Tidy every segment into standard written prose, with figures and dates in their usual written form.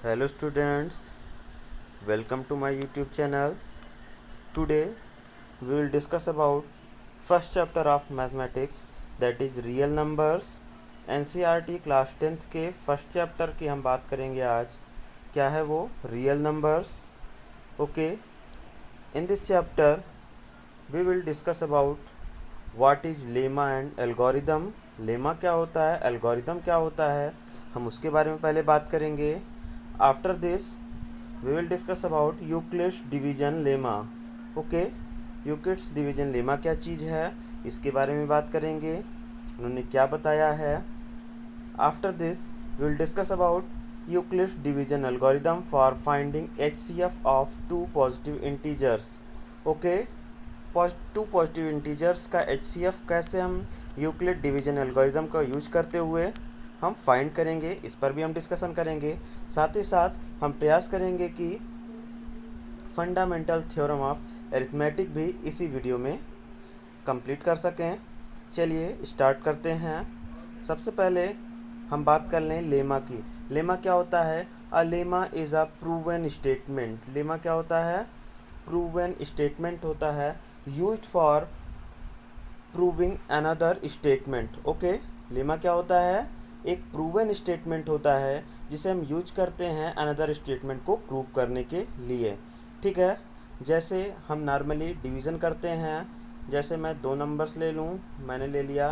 Hello students, welcome to my YouTube channel. Today we will discuss about first chapter of mathematics, that is real numbers. NCERT class 10th के first chapter की हम बात करेंगे आज. क्या है वो? Real numbers. Okay, in this chapter we will discuss about what is lemma and algorithm. Lemma क्या होता है, एल्गोरिदम क्या होता है, हम उसके बारे में पहले बात करेंगे. After this we will discuss about Euclid's division lemma. Okay, Euclid's division lemma क्या चीज़ है, इसके बारे में बात करेंगे, उन्होंने क्या बताया है. After this we will discuss about Euclid's division algorithm for finding HCF of two positive integers. Okay, two positive integers का HCF कैसे हम यूक्लिड डिवीजन एल्गोरिदम का यूज करते हुए हम फाइंड करेंगे, इस पर भी हम डिस्कशन करेंगे. साथ ही साथ हम प्रयास करेंगे कि फंडामेंटल थ्योरम ऑफ अरिथमेटिक भी इसी वीडियो में कंप्लीट कर सकें. चलिए स्टार्ट करते हैं. सबसे पहले हम बात कर लें लेमा की. लेमा क्या होता है? A lemma is a proven statement. Lemma क्या होता है? प्रूवन स्टेटमेंट होता है, used for proving another statement. Okay, lemma क्या होता है? एक प्रूवन स्टेटमेंट होता है जिसे हम यूज करते हैं अनदर स्टेटमेंट को प्रूव करने के लिए. ठीक है, जैसे हम नॉर्मली डिवीज़न करते हैं. जैसे मैं दो नंबर्स ले लूँ, मैंने ले लिया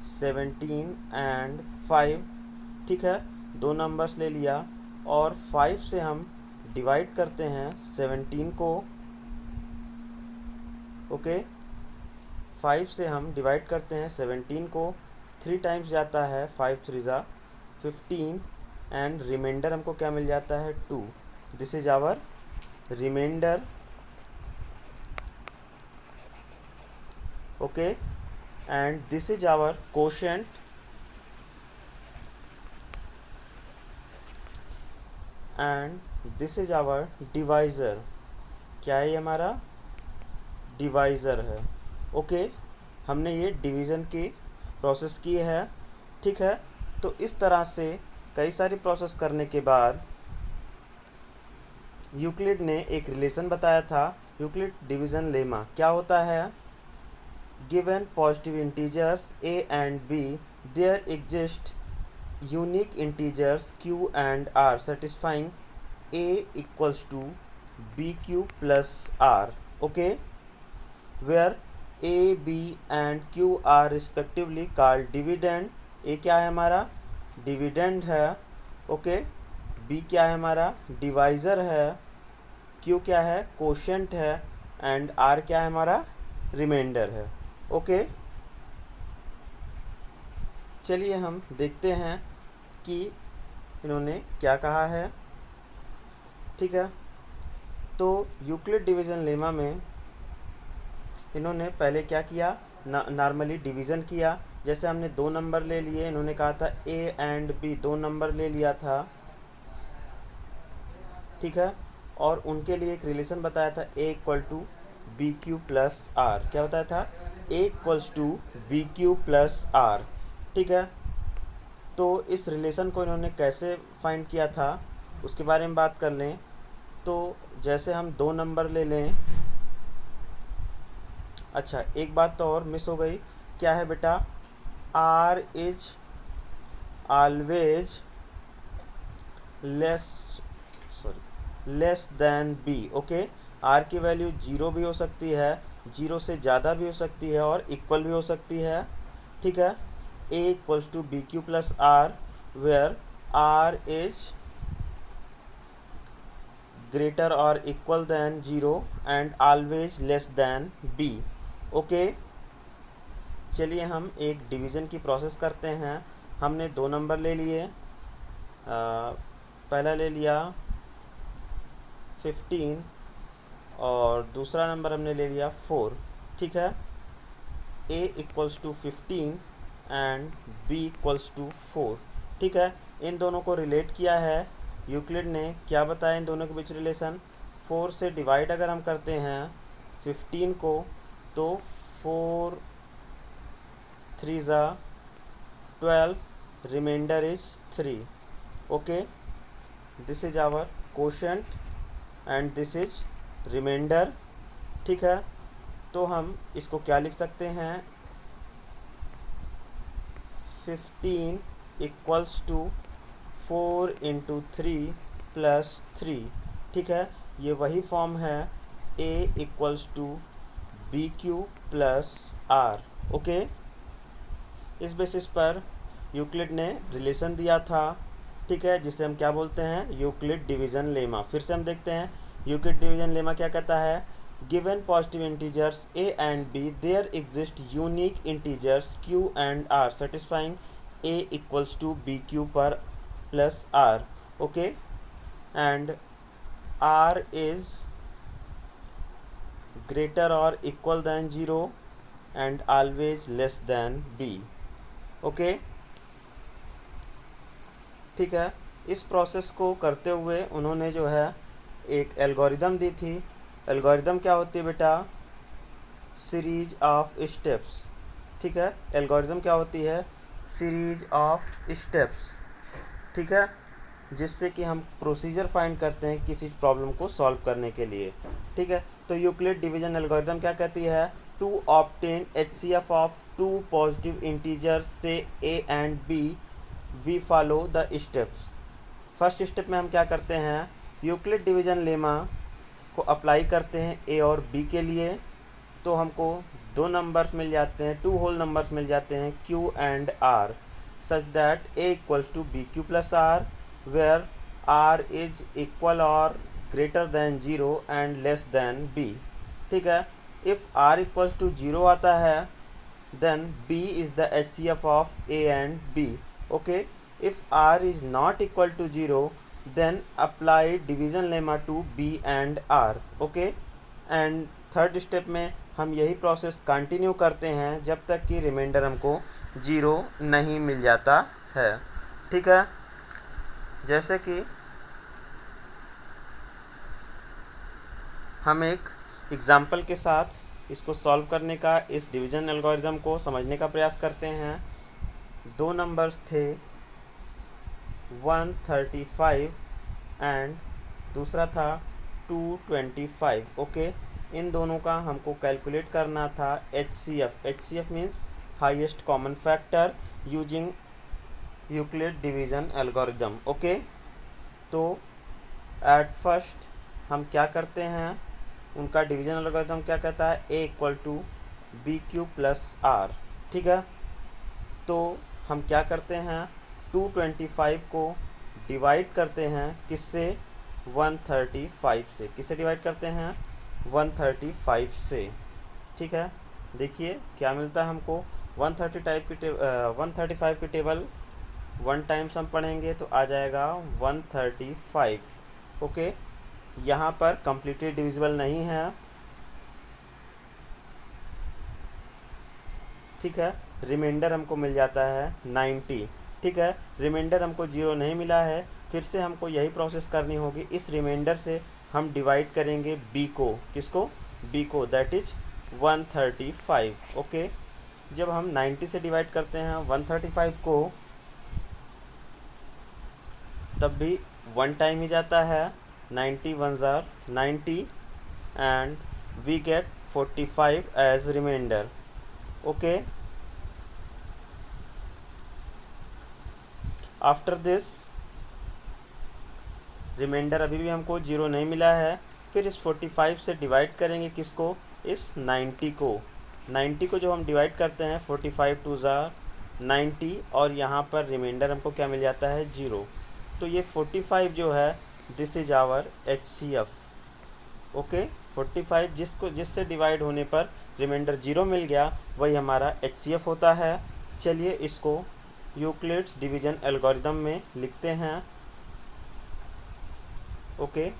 17 एंड 5. ठीक है, दो नंबर्स ले लिया और 5 से हम डिवाइड करते हैं 17 को. ओके, 5 से हम डिवाइड करते हैं 17 को, 3 टाइम्स जाता है, 5 3 ज़ा 15 एंड रिमाइंडर हमको क्या मिल जाता है? 2. This is our remainder. Okay, and this is our quotient and this is our divisor. क्या है ये? हमारा डिवाइज़र है. ओके, हमने ये डिवीज़न की प्रोसेस की है. ठीक है, तो इस तरह से कई सारी प्रोसेस करने के बाद यूक्लिड ने एक रिलेशन बताया था, यूक्लिड डिवीज़न लेमा. क्या होता है? Given positive integers a and b, there exist unique integers q and r satisfying a equals to bq plus r. Okay, where a b and q are respectively called dividend. a क्या है? हमारा dividend है. Okay, b क्या है? हमारा divisor है. q क्या है? कोशेंट है. एंड r क्या है? हमारा रिमाइंडर है. ओके, चलिए हम देखते हैं कि इन्होंने क्या कहा है. ठीक है, तो यूक्लिड डिवीज़न लेमा में इन्होंने पहले क्या किया? नॉर्मली डिवीज़न किया. जैसे हमने दो नंबर ले लिए, इन्होंने कहा था a एंड b, दो नंबर ले लिया था. ठीक है, और उनके लिए एक रिलेशन बताया था a equal to b q plus r. क्या बताया था? a equals to b q plus r. ठीक है, तो इस रिलेशन को इन्होंने कैसे फाइंड किया था उसके बारे में बात कर लें. तो जैसे हम दो नंबर ले लें. अच्छा, एक बात तो और मिस हो गई. क्या है बेटा? r is always less than b. Okay, r की वैल्यू 0 भी हो सकती है, 0 से ज़्यादा भी हो सकती है और इक्वल भी हो सकती है. ठीक है, a equals to b q plus r, where r is greater or equal than 0 and always less than b. Okay, चलिए हम एक डिवीज़न की प्रोसेस करते हैं. हमने दो नंबर ले लिए. पहला ले लिया 15 और दूसरा नंबर हमने ले लिया 4. ठीक है, a equals to 15 and b equals to 4. ठीक है, इन दोनों को रिलेट किया है. यूक्लिड ने क्या बताया इन दोनों के बीच रिलेशन? 4 से डिवाइड अगर हम करते हैं 15 को, तो 4 3 ज़ा 12, remainder is 3. Okay, this is our quotient and this is remainder. ठीक है, तो हम इसको क्या लिख सकते हैं, 15 इक्वल्स टू 4 इंटू 3 प्लस 3। ठीक है, ये वही फॉर्म है a equals to b q plus r. Okay, इस बेसिस पर यूक्लिड ने रिलेशन दिया था। ठीक है, जिसे हम क्या बोलते हैं, यूक्लिड डिवीज़न लेमा। फिर से हम देखते हैं यूक्लिड डिवीज़न लेमा क्या कहता है, given positive integers a and b there exist unique integers q and r satisfying a equals to b q पर plus r। Okay, and r is greater or equal than 0 and always less than b। Okay, ठीक है, इस process को करते हुए उन्होंने जो है एक एल्गोरिदम दी थी। एल्गोरिदम क्या होती है बेटा, सीरीज ऑफ स्टेप्स। ठीक है, एल्गोरिदम क्या होती है, सीरीज ऑफ स्टेप्स। ठीक है, जिससे कि हम प्रोसीजर फाइंड करते हैं किसी प्रॉब्लम को सॉल्व करने के लिए। ठीक है, तो यूक्लिड डिवीजन एल्गोरिदम क्या कहती है, to obtain HCF of two positive integers से a and b we follow the steps. First step में हम क्या करते हैं, यूक्लिड डिवीजन लेमा को अप्लाई करते हैं a और b के लिए, तो हमको दो नंबर्स मिल जाते हैं, टू होल नंबर्स मिल जाते हैं q and r, such that a equals to b q plus r, where r is equal or greater than 0 and less than b। ठीक है, इफ़ r इक्वल्स टू 0 आता है then b is the HCF of a and b. Okay, if r is not equal to 0 then apply division lemma to b and r. Okay, and third step में हम यही process continue करते हैं जब तक कि रिमाइंडर हमको 0 नहीं मिल जाता है। ठीक है, जैसे कि हम एक एग्जाम्पल के साथ इसको सॉल्व करने का, इस डिवीज़न एल्गोरिदम को समझने का प्रयास करते हैं। दो नंबर्स थे 135 एंड दूसरा था 225। ओके, इन दोनों का हमको कैलकुलेट करना था HCF। HCF means highest common factor using Euclid division algorithm. Okay, तो एट फर्स्ट हम क्या करते हैं, उनका डिवीजन एल्गोरिथम क्या कहता है, a equal to b q plus r. ठीक है, तो हम क्या करते हैं, 225 को डिवाइड करते हैं किससे, 135 से। किससे डिवाइड करते हैं, 135 से। ठीक है, देखिए क्या मिलता है हमको, 135 की टेबल 1 टाइम्स हम पढ़ेंगे तो आ जाएगा 135। ओके, यहाँ पर कंप्लीटली डिविजिबल नहीं है। ठीक है, रिमाइंडर हमको मिल जाता है 90। ठीक है, रिमाइंडर हमको 0 नहीं मिला है, फिर से हमको यही प्रोसेस करनी होगी। इस रिमाइंडर से हम डिवाइड करेंगे b को, किसको, b को, दैट इज 135। ओके, जब हम 90 से डिवाइड करते हैं 135 को, तब भी 1 टाइम ही जाता है, 90 ones are 90 and we get 45 as remainder. Okay, after this remainder अभी भी हमको 0 नहीं मिला है, फिर इस 45 से डिवाइड करेंगे किसको, इस 90 को। 90 को जो हम डिवाइड करते हैं 45 2 ज़ा 90 और यहाँ पर रिमाइंडर हमको क्या मिल जाता है, 0। तो ये 45 जो है this is our HCF। Okay, 45 जिससे डिवाइड होने पर रिमाइंडर 0 मिल गया, वही हमारा HCF होता है। चलिए इसको यूक्लिड्स डिवीजन एल्गोरिदम में लिखते हैं। ओके,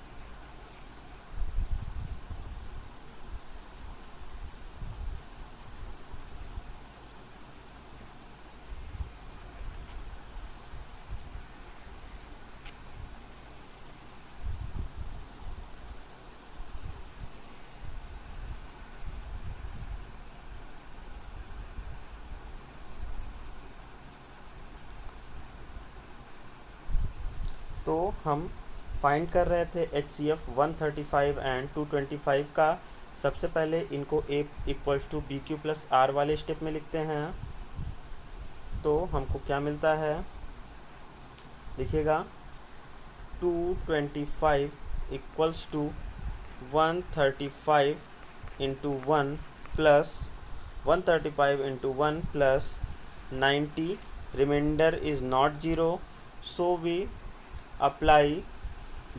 तो हम फाइंड कर रहे थे HCF 135 एंड 225 का। सबसे पहले इनको A equals to BQ plus R वाले स्टेप में लिखते हैं। तो हमको क्या मिलता है, देखिएगा 225 equals to 135 into 1 plus 135 into 1 plus 90, remainder is not 0, so we apply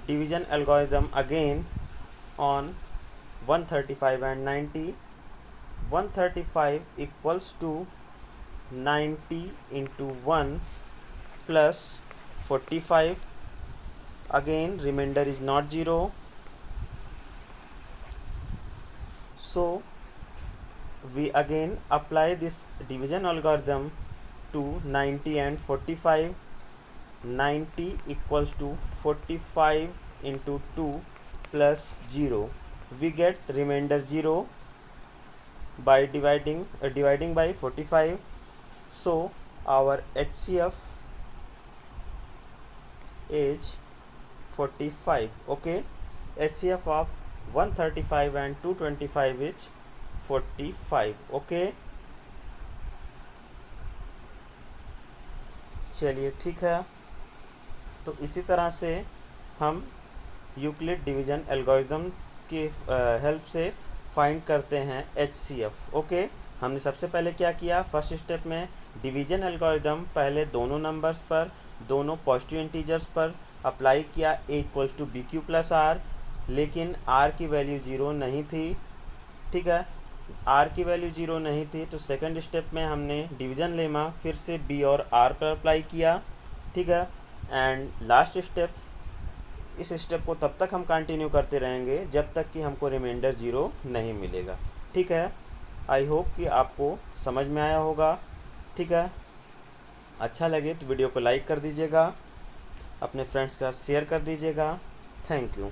division algorithm again on 135 and 90. 135 equals to 90 into 1 plus 45, again remainder is not 0, so we again apply this division algorithm to 90 and 45. 90 equals to 45 into 2 plus 0. We get remainder 0 by dividing by 45. So our HCF is 45. Okay, HCF of 135 and 225 is 45. Okay, चलिए ठीक है। तो इसी तरह से हम Euclid division algorithms की help से फाइंड करते हैं HCF। ओके, हमने सबसे पहले क्या किया, फर्स्ट स्टेप में डिवीजन एल्गोरिथम पहले दोनों नंबर्स पर, दोनों पॉजिटिव इंटीजर्स पर अप्लाई किया A equals to BQ plus R, लेकिन R की वैल्यू 0 नहीं थी। ठीक है, R की वैल्यू 0 नहीं थी, तो सेकंड स्टेप में हमने डिवीजन लेमा फिर से B और R पर अप्लाई किया। ठीक है, एंड लास्ट स्टेप, इस स्टेप को तब तक हम कंटिन्यू करते रहेंगे जब तक कि हमको रिमाइंडर 0 नहीं मिलेगा। ठीक है, आई होप कि आपको समझ में आया होगा। ठीक है, अच्छा लगे तो वीडियो को लाइक कर दीजिएगा, अपने फ्रेंड्स के साथ शेयर कर दीजिएगा। Thank you.